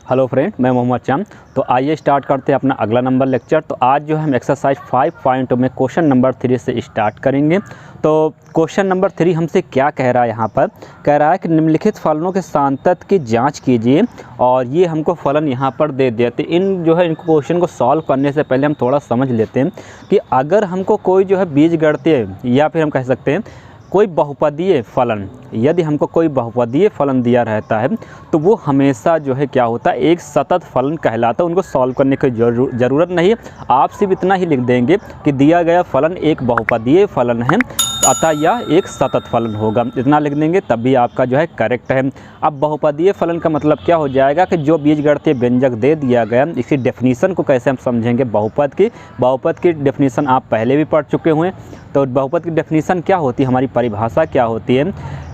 Hello friend, मैं मोहम्मद चाम। तो आइए स्टार्ट करते हैं अपना अगला नंबर लेक्चर। तो आज जो हम एक्सरसाइज 5.2 में क्वेश्चन नंबर 3 से स्टार्ट करेंगे। तो क्वेश्चन नंबर 3 हमसे क्या कह रहा है, यहाँ पर कह रहा है कि निम्नलिखित फलनों के सांतत की जांच कीजिए, और ये हमको फलन यहाँ पर दे दिया। तो इन क्वेश्चन को सॉल्व करने से पहले हम थोड़ा समझ लेते हैं कि अगर हमको कोई जो है बीजगणितीय या फिर हम कह सकते हैं कोई बहुपदीय फलन, यदि हमको कोई बहुपदीय फलन दिया रहता है तो वो हमेशा जो है क्या होता है, एक सतत फलन कहलाता है। उनको सॉल्व करने की ज़रूरत नहीं है, आप सिर्फ इतना ही लिख देंगे कि दिया गया फलन एक बहुपदीय फलन है, अतः यह एक सतत फलन होगा। इतना लिख देंगे तब भी आपका जो है करेक्ट है। अब बहुपदीय फलन का मतलब क्या हो जाएगा कि जो बीजगणितीय व्यंजक दे दिया गया, इसकी डेफिनीशन को कैसे हम समझेंगे। बहुपद की डेफिनीशन आप पहले भी पढ़ चुके हुए। तो बहुपद की डेफिनीशन क्या होती है, हमारी परिभाषा क्या होती है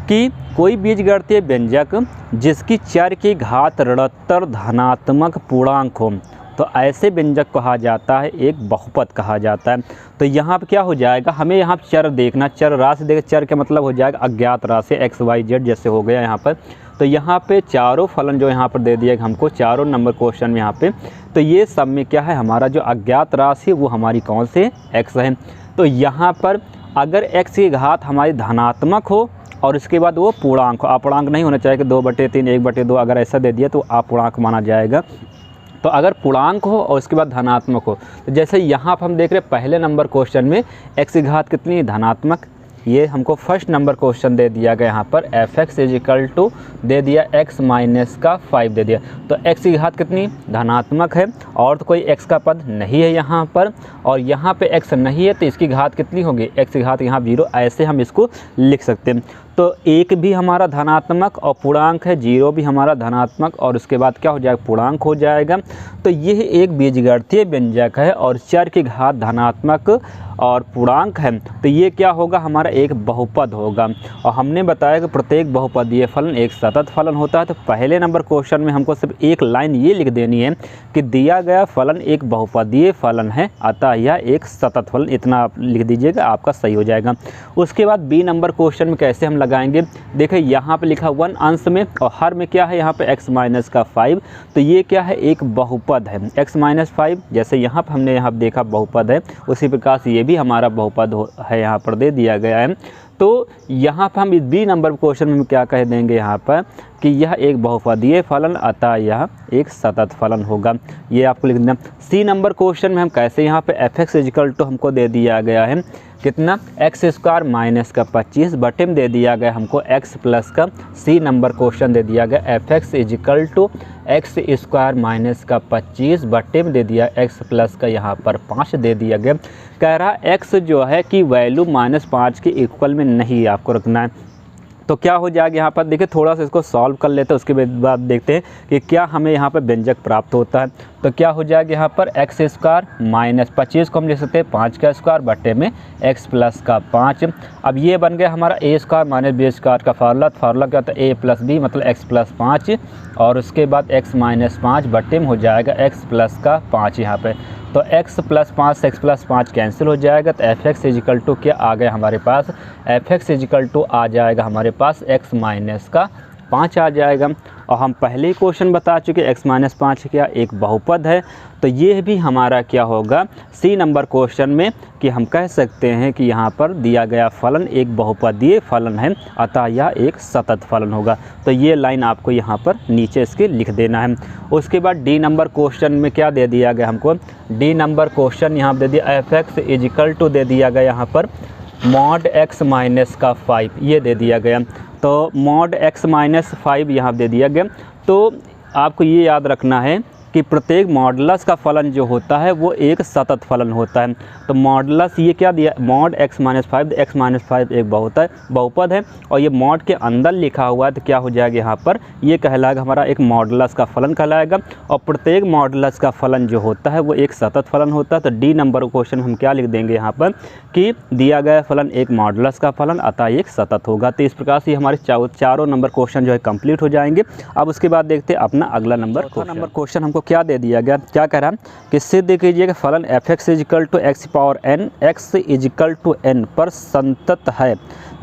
कि कोई बीजगणितीय व्यंजक जिसकी चर की घात ऋणोत्तर धनात्मक पूर्णांक हो, तो ऐसे व्यंजक कहा जाता है एक बहुपद कहा जाता है। तो यहाँ पे क्या हो जाएगा, हमें यहाँ चर देखना, चर राशि देखा, चर का मतलब हो जाएगा अज्ञात राशि x y z जैसे हो गया यहाँ पर। तो यहाँ पे चारों फलन जो यहाँ पर दे दिया हमको चारों नंबर क्वेश्चन में यहाँ पे, तो ये सब में क्या है, हमारा जो अज्ञात राशि वो हमारी कौन से x है। तो यहाँ पर अगर x की घात हमारी धनात्मक हो और उसके बाद वो पूर्णांक हो, अपूर्णांक नहीं होना चाहिए कि 2/3 1/2, अगर ऐसा दे दिया तो अपूर्णांक माना जाएगा। तो अगर पूर्णांक हो और उसके बाद धनात्मक हो, तो जैसे यहाँ पर हम देख रहे हैं पहले नंबर क्वेश्चन में x की घात कितनी धनात्मक, ये हमको फर्स्ट नंबर क्वेश्चन दे दिया गया यहाँ पर f(x) = दे दिया x - 5 दे दिया। तो x की घात कितनी धनात्मक है और तो कोई x का पद नहीं है यहाँ पर, और यहाँ पे x नहीं है तो इसकी घात कितनी होगी, x की घात यहाँ 0, ऐसे हम इसको लिख सकते हैं। तो 1 भी हमारा धनात्मक और पूर्णांक है, 0 भी हमारा धनात्मक और उसके बाद क्या हो जाएगा, पूर्णांक हो जाएगा। तो यह एक बीजगणितीय व्यंजक है और चर की घात धनात्मक और पूर्णांक है, तो ये क्या होगा, हमारा एक बहुपद होगा। और हमने बताया कि प्रत्येक बहुपदीय फलन एक सतत फलन होता है। तो पहले नंबर क्वेश्चन में हमको सिर्फ एक लाइन ये लिख देनी है कि दिया गया फलन एक बहुपदीय फलन है, अतः यह एक सतत फलन, इतना आप लिख दीजिएगा, आपका सही हो जाएगा। उसके बाद बी नंबर क्वेश्चन में कैसे हम लगाएंगे, देखिए यहाँ पे लिखा 1 अंश में और हर में क्या है, यहाँ पे x - 5, तो ये क्या है, एक बहुपद है। x - 5 जैसे यहाँ पर हमने यहाँ देखा बहुपद है, उसी प्रकार से ये भी हमारा बहुपद है, यहाँ पर दे दिया गया है। तो यहाँ पर हम इस बी नंबर क्वेश्चन में क्या कह देंगे यहाँ पर कि यह एक बहुपदीय फलन, अतः यह एक सतत फलन होगा, ये आपको लिख देना। सी नंबर क्वेश्चन में हम कैसे, यहाँ पे f(x) = हमको दे दिया गया है कितना, x² - 25 बटे में दे दिया गया हमको x प्लस का, सी नंबर क्वेश्चन दे दिया गया f(x) = x² - 25 बटे में दे दिया x प्लस का यहाँ पर 5 दे दिया गया। कह रहा x जो है कि वैल्यू -5 के इक्वल में नहीं आपको रखना है। तो क्या हो जाएगा यहाँ पर, देखिए थोड़ा सा इसको सॉल्व कर लेते हैं, उसके बाद देखते हैं कि क्या हमें यहाँ पर व्यंजक प्राप्त होता है। तो क्या हो जाएगा यहाँ पर x² - 25 को हम लिख सकते हैं 5 का स्क्वायर बटे में x प्लस का 5। अब ये बन गया हमारा a² - b² का फार्मूला क्या होता है, a + b मतलब x + 5, और उसके बाद x - 5 बटे में हो जाएगा x प्लस का 5 यहाँ पे। तो x + 5 से x + 5 कैंसिल हो जाएगा, तो f(x) = क्या आ गया हमारे पास, f(x) = आ जाएगा हमारे पास x - 5 आ जाएगा। और हम पहले ही क्वेश्चन बता चुके x - 5 क्या एक बहुपद है, तो ये भी हमारा क्या होगा सी नंबर क्वेश्चन में कि हम कह सकते हैं कि यहाँ पर दिया गया फलन एक बहुपदीय फलन है, अतः यह एक सतत फलन होगा। तो ये लाइन आपको यहाँ पर नीचे इसके लिख देना है। उसके बाद डी नंबर क्वेश्चन में क्या दे दिया गया हमको, डी नंबर क्वेश्चन यहाँ दे दिया f(x) = दे दिया गया यहाँ पर mod x - 5 ये दे दिया गया। तो mod x - 5 यहाँ दे दिया गया। तो आपको ये याद रखना है कि प्रत्येक मॉडुलस का फलन जो होता है वो एक सतत फलन होता है। तो मॉडुलस ये क्या दिया, mod x - 5, x - 5 एक बहुपद है और ये मॉड के अंदर लिखा हुआ है, तो क्या हो जाएगा यहाँ पर, ये कहलाएगा हमारा एक मॉडुलस का फलन कहलाएगा। और प्रत्येक मॉडुलस का फलन जो होता है वो एक सतत फलन होता है। तो डी नंबर क्वेश्चन हम क्या लिख देंगे यहाँ पर कि दिया गया फलन एक मॉडुलस का फलन, अतः एक सतत होगा। तो इस प्रकार से हमारे चारों नंबर क्वेश्चन जो है कंप्लीट हो जाएंगे। अब उसके बाद देखते हैं अपना अगला नंबर क्वेश्चन हमको क्या दे दिया गया, क्या कह रहा है कि सिद्ध कीजिए कि फलन f(x) = x⁴n x = n पर संतत है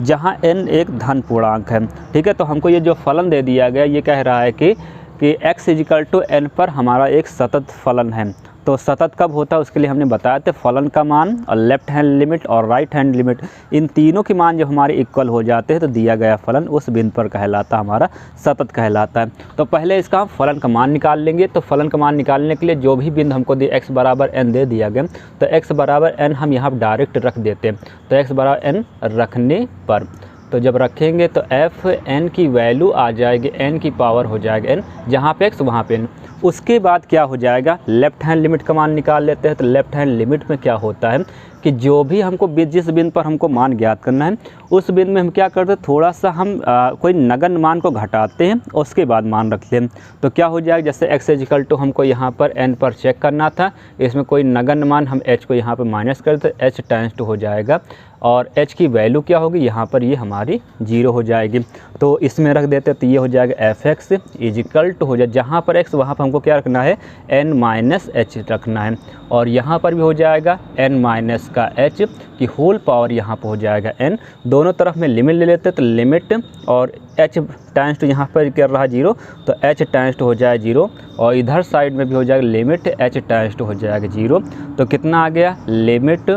जहां n एक धन पूर्णांक है। ठीक है, तो हमको ये जो फलन दे दिया गया ये कह रहा है कि कि x इजिकल टू n पर हमारा एक सतत फलन है। तो सतत कब होता है उसके लिए हमने बताया था फलन का मान और लेफ्ट हैंड लिमिट और राइट हैंड लिमिट, इन तीनों के मान जब हमारे इक्वल हो जाते हैं तो दिया गया फलन उस बिंदु पर कहलाता हमारा सतत कहलाता है। तो पहले इसका हम फलन का मान निकाल लेंगे। तो फलन का मान निकालने के लिए जो भी बिंदु हमको x बराबर n दे दिया गया तो x बराबर n हम यहाँ डायरेक्ट रख देते हैं। तो x बराबर n रखने पर तो जब रखेंगे तो f n की वैल्यू आ जाएगी n की पावर हो जाएगा n, जहाँ पे x वहाँ पे n। उसके बाद क्या हो जाएगा, लेफ़्ट हैंड लिमिट का मान निकाल लेते हैं। तो लेफ़्ट हैंड लिमिट में क्या होता है कि जो भी हमको जिस बिंदु पर हमको मान ज्ञात करना है उस बिंदु में हम क्या करते हैं, थोड़ा सा हम कोई नगण्य मान को घटाते हैं और उसके बाद मान रखते हैं। तो क्या हो जाएगा, जैसे x इजिकल टू हमको यहाँ पर n पर चेक करना था, इसमें कोई नगण्य मान हम h को यहाँ पर माइनस करते h टाइम्स 2 हो जाएगा और h की वैल्यू क्या होगी यहाँ पर ये हमारी 0 हो जाएगी। तो इसमें रख देते तो ये हो जाएगा f(x) इजिकल टू हो जाए जहाँ पर x वहाँ पर हमको क्या रखना है n माइनस h रखना है और यहाँ पर भी हो जाएगा n माइनस का h की होल पावर यहाँ पर हो जाएगा n। दोनों तरफ में लिमिट ले लेते तो लिमिट और h टाइम्स 2 यहाँ पर कर रहा 0 तो h टाइम्स 2 हो जाएगा 0 और इधर साइड में भी हो जाएगा लिमिट h टाइम्स 2 हो जाएगा 0। तो कितना आ गया लिमिट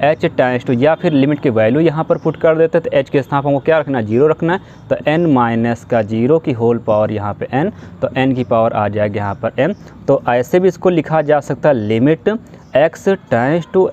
h टाइम्स 2 या फिर लिमिट की वैल्यू यहाँ पर पुट कर देते तो h के स्थान पर हमको क्या रखना है 0 रखना है। तो n माइनस का 0 की होल पावर यहाँ पे n, तो n की पावर आ जाएगी यहाँ पर m। तो ऐसे भी इसको लिखा जा सकता है लिमिट x टाइम्स 2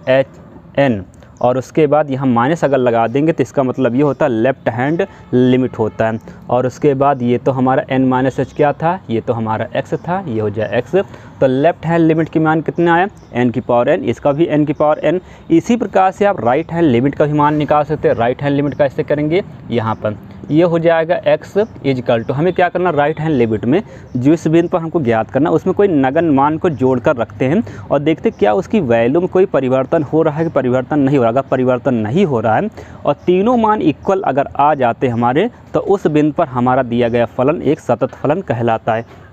n और उसके बाद यहाँ माइनस अगर लगा देंगे तो इसका मतलब ये होता है लेफ़्ट हैंड लिमिट होता है। और उसके बाद ये तो हमारा n माइनस h क्या था, ये तो हमारा x था, ये हो जाए x। तो लेफ़्ट हैंड लिमिट की मान कितना आया n की पावर n, इसका भी n की पावर n। इसी प्रकार से आप राइट हैंड लिमिट का भी मान निकाल सकते हैं। राइट हैंड लिमिट कैसे करेंगे, यहाँ पर ये हो जाएगा x इजिकल टू हमें क्या करना राइट हैंड लिमिट में जिस बिंदु पर हमको ज्ञात करना उसमें कोई नगण्य मान को जोड़कर रखते हैं और देखते क्या उसकी वैल्यू में कोई परिवर्तन हो रहा है कि परिवर्तन नहीं हो रहा। अगर परिवर्तन नहीं हो रहा है और तीनों मान इक्वल अगर आ जाते हमारे तो उस बिंदु पर हमारा दिया गया फलन एक सतत फलन कहलाता है।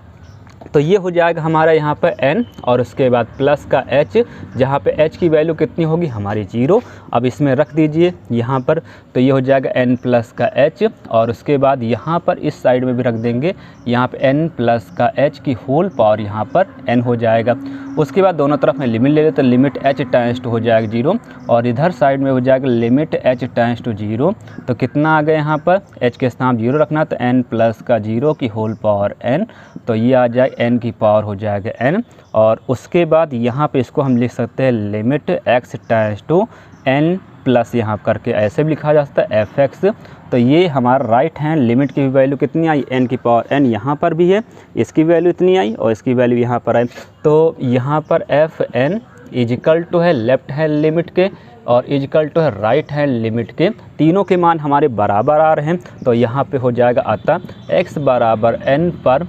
तो ये हो जाएगा हमारा यहाँ पर n और उसके बाद प्लस का h, जहाँ पे h की वैल्यू कितनी होगी हमारी 0। अब इसमें रख दीजिए यहाँ पर, तो ये हो जाएगा n प्लस का h और उसके बाद यहाँ पर इस साइड में भी रख देंगे, यहाँ पे n प्लस का h की होल पावर यहाँ पर n हो जाएगा। उसके बाद दोनों तरफ में लिमिट ले लेते तो लिमिट h टाइम्स 2 हो जाएगा 0 और इधर साइड में हो जाएगा लिमिट h टाइम्स 2 0। तो कितना आ गया यहाँ पर h के स्थान 0 रखना तो n प्लस का 0 की होल पावर n, तो ये आ जाए n की पावर हो जाएगा n। और उसके बाद यहाँ पे इसको हम लिख सकते हैं limit x times 2 n plus यहाँ करके ऐसे भी लिखा जा सकता है f(x). तो ये हमारा राइट हैंड लिमिट की वैल्यू कितनी आई n की पावर n, यहाँ पर भी है इसकी वैल्यू इतनी आई और इसकी वैल्यू यहाँ पर आई। तो यहाँ पर fn इजिकल टू है लेफ़्ट हैंड लिमिट के और इजिकल टू है राइट हैंड लिमिट के, तीनों के मान हमारे बराबर आ रहे हैं। तो यहाँ पे हो जाएगा अतः x बराबर n पर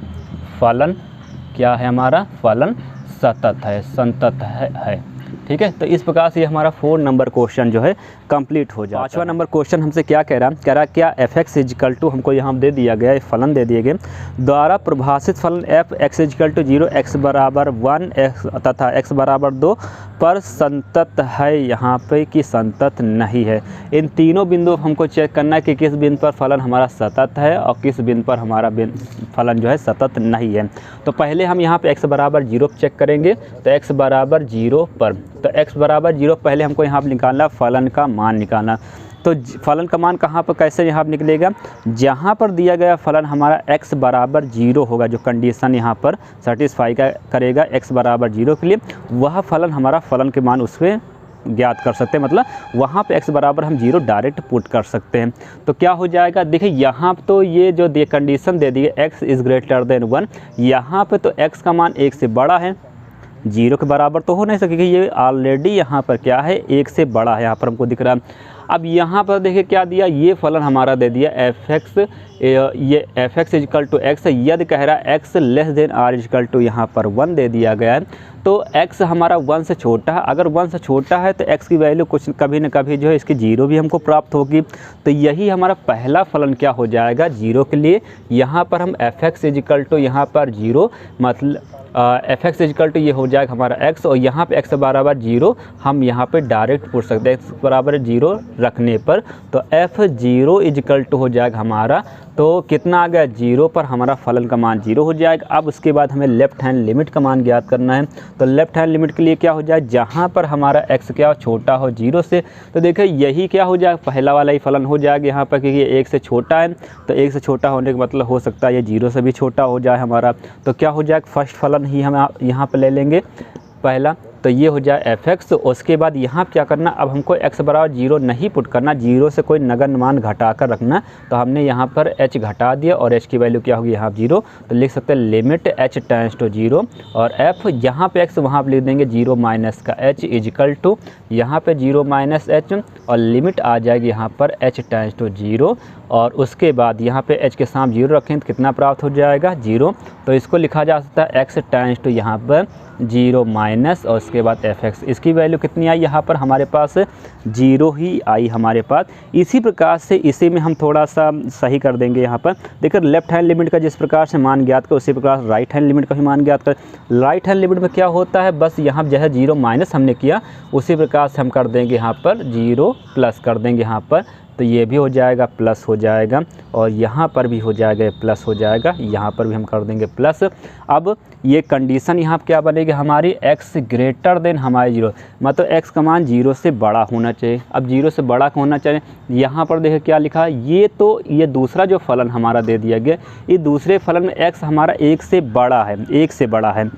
फलन क्या है हमारा फलन सतत है, संतत है। ठीक है, तो इस प्रकार से ये हमारा 4 नंबर क्वेश्चन जो है कंप्लीट हो जाए। 5वां नंबर क्वेश्चन हमसे क्या कह रहा है क्या f(x) इजिकल टू हमको यहाँ दे दिया गया है, फलन दे दिए गए द्वारा परिभाषित फलन f(x) इजिकल टू 0 x बराबर 1 तथा x बराबर 2 पर संतत है यहाँ पे कि संतत नहीं है। इन तीनों बिंदु हमको चेक करना है कि किस बिंदु पर फलन हमारा सतत है और किस बिंदु पर हमारा फलन जो है सतत नहीं है। तो पहले हम यहाँ पे x बराबर 0 चेक करेंगे। तो x बराबर 0 पर तो x बराबर 0 पहले हमको यहाँ पर निकालना फलन का मान निकालना। तो फलन का मान कहाँ पर कैसे यहाँ पर निकलेगा, जहाँ पर दिया गया फलन हमारा x बराबर 0 होगा, जो कंडीशन यहाँ पर सेटिस्फाई करेगा x बराबर 0 के लिए, वह फलन हमारा फलन के मान उसमें ज्ञात कर सकते हैं। मतलब वहाँ पे x बराबर हम 0 डायरेक्ट पुट कर सकते हैं। तो क्या हो जाएगा, देखिए यहाँ तो ये जो कंडीशन दे दी है x इज़ ग्रेटर देन 1, यहाँ पे तो x का मान 1 से बड़ा है, 0 के बराबर तो हो नहीं सकेगी, ये ऑलरेडी यहाँ पर क्या है 1 से बड़ा है, यहाँ पर हमको दिख रहा है। अब यहाँ पर देखिए क्या दिया, ये फलन हमारा दे दिया f(x), ये f(x) इजिकल टू x, यदि कह रहा है x less than r equal to यहाँ पर 1 दे दिया गया है। तो x हमारा 1 से छोटा है, अगर 1 से छोटा है तो x की वैल्यू कुछ कभी न कभी जो है इसकी 0 भी हमको प्राप्त होगी। तो यही हमारा पहला फलन क्या हो जाएगा 0 के लिए। यहाँ पर हम f(x) इजिकल टू यहाँ पर 0 मतलब एफ एक्स इजकल टू ये हो जाएगा हमारा एक्स, और यहाँ पे एक्स बराबर 0 हम यहाँ पे डायरेक्ट पूछ सकते हैं, एक्स बराबर 0 रखने पर तो एफ 0 इजकल टू हो जाएगा हमारा, तो कितना आ गया 0 पर हमारा फलन का मान 0 हो जाएगा। अब उसके बाद हमें लेफ्ट हैंड लिमिट का मान ज्ञात करना है। तो लेफ्ट हैंड लिमिट के लिए क्या हो जाए, जहाँ पर हमारा x क्या हो छोटा हो 0 से, तो देखिए यही क्या हो जाएगा पहला वाला ही फलन हो जाएगा यहाँ पर, क्योंकि ये 1 से छोटा है, तो 1 से छोटा होने का मतलब हो सकता है ये 0 से भी छोटा हो जाए हमारा। तो क्या हो जाएगा फर्स्ट फलन ही हम यहाँ पर ले लेंगे पहला, तो ये हो जाए एफ एक्स। उसके बाद यहाँ क्या करना, अब हमको x बराबर 0 नहीं पुट करना, 0 से कोई नगण्य मान घटा कर रखना, तो हमने यहाँ पर h घटा दिया और h की वैल्यू क्या होगी यहाँ 0, तो लिख सकते हैं लिमिट h टेंड्स टू 0 और f यहाँ पे x वहाँ पे लिख देंगे 0 माइनस का h इजिकल टू यहाँ पे 0 माइनस h और लिमिट आ जाएगी यहाँ पर h टेंड्स टू 0 और उसके बाद यहाँ पे h के सामने 0 रखें तो कितना प्राप्त हो जाएगा 0, तो इसको लिखा जा सकता है x टेंड्स टू यहाँ पर 0 माइनस और उसके बाद एफ एक्स, इसकी वैल्यू कितनी आई यहाँ पर हमारे पास 0 ही आई हमारे पास। इसी प्रकार से इसी में हम थोड़ा सा सही कर देंगे यहाँ पर, देखिए लेफ्ट हैंड लिमिट का जिस प्रकार से मान ज्ञात कर उसी प्रकार राइट हैंड लिमिट का भी मान ज्ञात कर। राइट हैंड लिमिट में क्या होता है, बस यहाँ जो है 0 माइनस हमने किया उसी प्रकार से हम कर देंगे यहाँ पर 0 प्लस कर देंगे यहाँ पर, तो ये भी हो जाएगा प्लस हो जाएगा और यहाँ पर भी हो जाएगा प्लस हो जाएगा, यहाँ पर भी हम कर देंगे प्लस। अब ये कंडीशन यहाँ क्या बनेगी हमारी x ग्रेटर देन हमारे 0, मतलब x का मान 0 से बड़ा होना चाहिए। अब 0 से बड़ा होना चाहिए, यहाँ पर देखिए क्या लिखा है, ये दूसरा जो फलन हमारा दे दिया गया, ये दूसरे फलन में x हमारा 1 से बड़ा है, 1 से बड़ा है,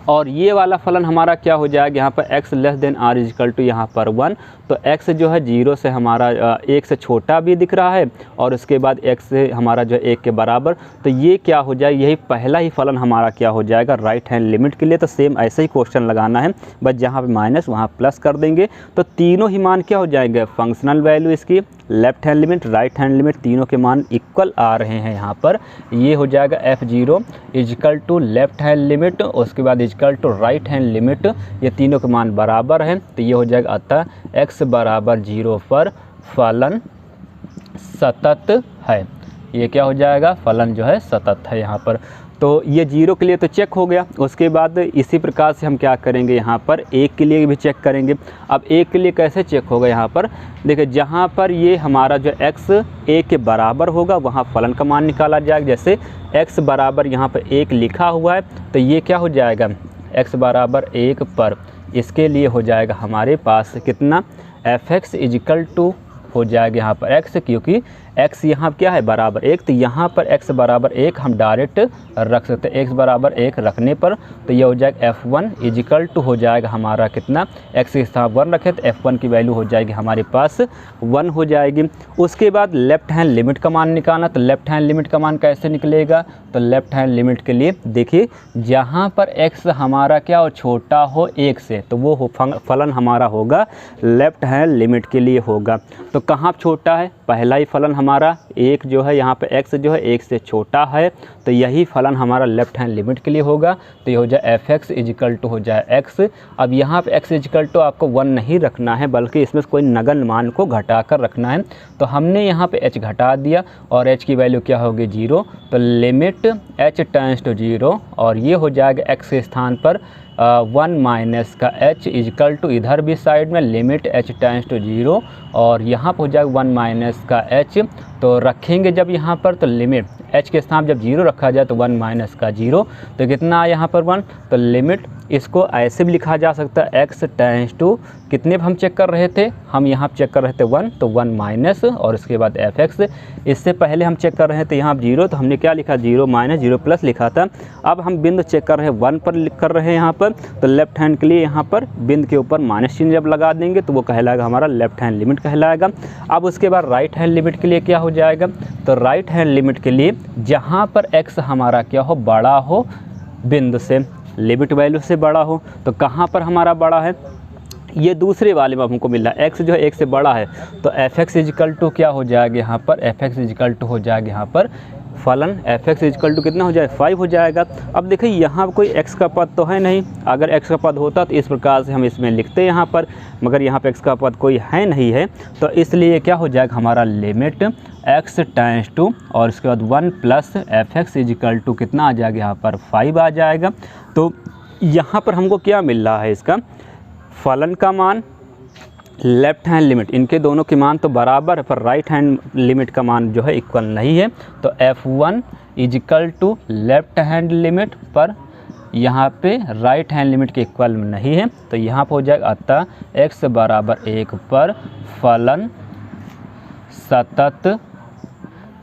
और ये वाला फलन हमारा क्या हो जाएगा यहाँ पर x less than r equal to यहाँ पर 1, तो x जो है 0 से हमारा 1 से छोटा भी दिख रहा है और उसके बाद x से हमारा जो है 1 के बराबर, तो ये क्या हो जाए यही पहला ही फलन हमारा क्या हो जाएगा राइट हैंड लिमिट के लिए। तो सेम ऐसे ही क्वेश्चन लगाना है, बस जहाँ पे माइनस वहाँ प्लस कर देंगे, तो तीनों ही मान क्या हो जाएंगे फंक्शनल वैल्यू इसकी left hand limit right hand limit तीनों के मान इक्वल आ रहे हैं यहाँ पर। ये हो जाएगा f0 equal to left hand limit उसके बाद equal to right hand limit, ये तीनों के मान बराबर हैं, तो ये हो जाएगा अतः x बराबर 0 पर फलन सतत है। ये क्या हो जाएगा फलन जो है सतत है यहाँ पर, तो ये 0 के लिए तो चेक हो गया। उसके बाद इसी प्रकार से हम क्या करेंगे यहाँ पर 1 के लिए भी चेक करेंगे। अब 1 के लिए कैसे चेक होगा यहाँ पर देखिए, जहाँ पर ये हमारा जो x 1 के बराबर होगा वहाँ फलन का मान निकाला जाएगा। जैसे x बराबर यहाँ पर 1 लिखा हुआ है, तो ये क्या हो जाएगा x बराबर 1 पर, इसके लिए हो जाएगा हमारे पास कितना एफ एक्स इजिकल टू हो जाएगा यहाँ पर x, क्योंकि x यहाँ क्या है बराबर 1, तो यहाँ पर x बराबर 1 हम डायरेक्ट रख सकते हैं। x बराबर 1 रखने पर तो ये हो जाएगा f1 इजिकल टू हो जाएगा हमारा कितना x के स्थान 1 रखे तो f1 की वैल्यू हो जाएगी हमारे पास 1 हो जाएगी। उसके बाद लेफ्ट हैंड लिमिट का मान निकालना, तो लेफ्ट हैंड लिमिट का मान कैसे निकलेगा, तो लेफ्ट हैंड लिमिट के लिए देखिए जहाँ पर x हमारा क्या हो छोटा हो 1 से, तो वो फलन हमारा होगा लेफ्ट हैंड लिमिट के लिए होगा। तो कहाँ छोटा है, पहला ही फलन हमारा 1 जो है यहाँ पे x जो है 1 से छोटा है, तो यही फलन हमारा लेफ्ट हैंड लिमिट के लिए होगा। तो ये हो जाए एफ एक्स इजिकल टू हो जाए x। अब यहाँ पे x इजिकल टू आपको 1 नहीं रखना है, बल्कि इसमें कोई नगण्य मान को घटा कर रखना है। तो हमने यहाँ पे h घटा दिया और h की वैल्यू क्या होगी 0, तो लिमिट h टेंड्स टू 0 और ये हो जाएगा x के स्थान पर 1 माइनस का h इजिकल टू इधर भी साइड में लिमिट h टेंड्स टू 0 और यहाँ पर हो जाएगा 1 माइनस का h, तो रखेंगे जब यहाँ पर तो लिमिट h के स्थान जब 0 रखा जाए तो 1 माइनस का 0, तो कितना आया यहाँ पर 1, तो लिमिट इसको ऐसे भी लिखा जा सकता है x टेंड्स टू कितने हम चेक कर रहे थे, हम यहाँ चेक कर रहे थे 1, तो 1 माइनस और उसके बाद एफ एक्स। इससे पहले हम चेक कर रहे थे यहाँ 0, तो हमने क्या लिखा 0 माइनस 0 प्लस लिखा था। अब हम बिंदु चेक कर रहे हैं 1 पर कर रहे हैं यहाँ पर, तो लेफ्ट हैंड के लिए यहाँ पर बिंदु के ऊपर माइनस चिन्ह जब लगा देंगे तो वो कहलाएगा हमारा लेफ्ट हैंड लिमिट कहलाएगा। अब उसके बाद राइट हैंड लिमिट के लिए क्या हो जाएगा, तो राइट हैंड लिमिट के लिए जहाँ पर x हमारा क्या हो बड़ा हो बिंदु से, लिमिट वैल्यू से बड़ा हो, तो कहाँ पर हमारा बड़ा है, ये दूसरे वाले में हमको मिल रहा है x जो है 1 से बड़ा है, तो एफ एक्स इजिकल टू क्या हो जाएगा यहाँ पर एफ एक्स इजिकल टू हो जाएगा यहाँ पर फलन f(x) इक्वल टू कितना हो जाए 5 हो जाएगा। अब देखिए यहाँ कोई x का पद तो है नहीं, अगर x का पद होता तो इस प्रकार से हम इसमें लिखते यहाँ पर, मगर यहाँ पर x का पद कोई है नहीं है, तो इसलिए क्या हो जाएगा हमारा लिमिट x टेंड्स टू और इसके बाद 1 प्लस f(x) इक्वल टू कितना आ जाएगा यहाँ पर 5 आ जाएगा। तो यहाँ पर हमको क्या मिल रहा है, इसका फलन का मान, लेफ्ट हैंड लिमिट, इनके दोनों के मान तो बराबर है पर राइट हैंड लिमिट का मान जो है इक्वल नहीं है। तो f1 equal to left hand limit पर यहाँ पे राइट हैंड लिमिट के इक्वल नहीं है, तो यहाँ पर हो जाएगा अतः x बराबर 1 पर फलन सतत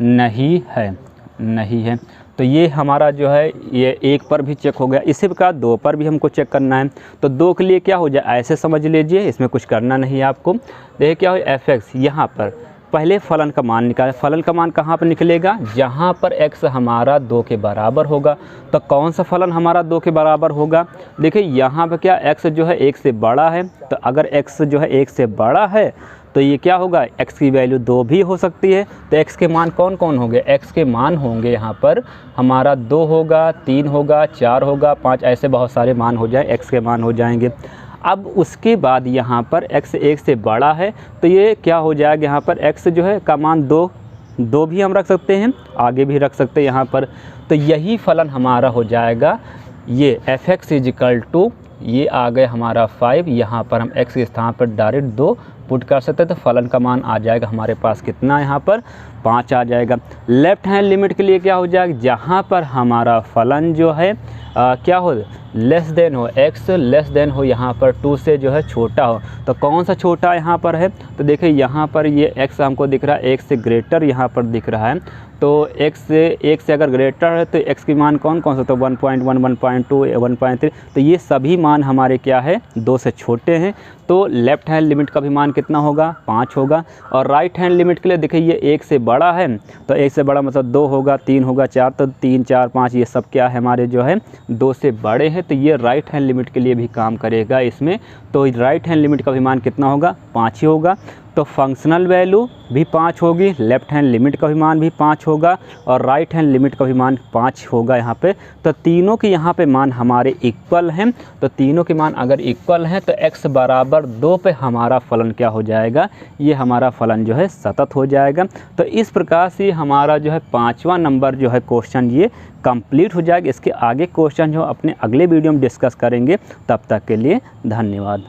नहीं है। तो ये हमारा जो है ये 1 पर भी चेक हो गया। इसी प्रकार 2 पर भी हमको चेक करना है। तो 2 के लिए क्या हो जाए, ऐसे समझ लीजिए, इसमें कुछ करना नहीं है आपको। देखिए क्या हो, f(x) यहाँ पर पहले फलन का मान निकालें। फलन का मान कहाँ पर निकलेगा, जहाँ पर x हमारा 2 के बराबर होगा। तो कौन सा फलन हमारा 2 के बराबर होगा, देखिए यहाँ पर क्या x जो है 1 से बड़ा है, तो अगर x जो है 1 से बड़ा है तो ये क्या होगा, x की वैल्यू 2 भी हो सकती है। तो x के मान कौन कौन होंगे, x के मान होंगे यहाँ पर हमारा 2 होगा, 3 होगा, 4 होगा, 5, ऐसे बहुत सारे मान हो जाए, x के मान हो जाएंगे। अब उसके बाद यहाँ पर x 1 से बड़ा है तो ये क्या हो जाएगा, यहाँ पर x जो है का मान 2 भी हम रख सकते हैं, आगे भी रख सकते हैं यहाँ पर। तो यही फलन हमारा हो जाएगा ये f(x) इक्वल टू ये आ गए हमारा 5, यहाँ पर हम x के स्थान पर डायरेक्ट 2 पुट कर सकते हैं। तो फलन का मान आ जाएगा हमारे पास कितना, यहाँ पर 5 आ जाएगा। लेफ्ट हैंड लिमिट के लिए क्या हो जाएगा, जहाँ पर हमारा फलन जो है क्या हो, लेस देन हो, x लेस देन हो, यहाँ पर 2 से जो है छोटा हो। तो कौन सा छोटा यहाँ पर है, तो देखिए यहाँ पर ये x हमको दिख रहा है 1 से ग्रेटर यहाँ पर दिख रहा है। तो x से 1 से अगर ग्रेटर है तो x की मान कौन कौन सा, तो 1.1, 1.2, 1.3, तो ये सभी मान हमारे क्या है 2 से छोटे हैं। तो लेफ़्ट हैंड लिमिट का भी मान कितना होगा, 5 होगा। और राइट हैंड लिमिट के लिए देखिए ये 1 से बड़ा है, तो 1 से बड़ा मतलब 2 होगा, 3 होगा, 4, तो 3, 4, 5 ये सब क्या है हमारे जो है 2 से बड़े हैं। तो ये राइट हैंड लिमिट के लिए भी काम करेगा इसमें। तो राइट हैंड लिमिट का भी मान कितना होगा, 5 ही होगा। तो फंक्शनल वैल्यू भी 5 होगी, लेफ़्ट हैंड लिमिट का भी मान भी 5 होगा और राइट हैंड लिमिट का भी मान 5 होगा यहाँ पे। तो तीनों के यहाँ पे मान हमारे इक्वल हैं। तो तीनों के मान अगर इक्वल हैं तो x बराबर 2 पे हमारा फलन क्या हो जाएगा, ये हमारा फलन जो है सतत हो जाएगा। तो इस प्रकार से हमारा जो है 5वां नंबर जो है क्वेश्चन ये कंप्लीट हो जाएगा। इसके आगे क्वेश्चन जो अपने अगले वीडियो में डिस्कस करेंगे। तब तक के लिए धन्यवाद।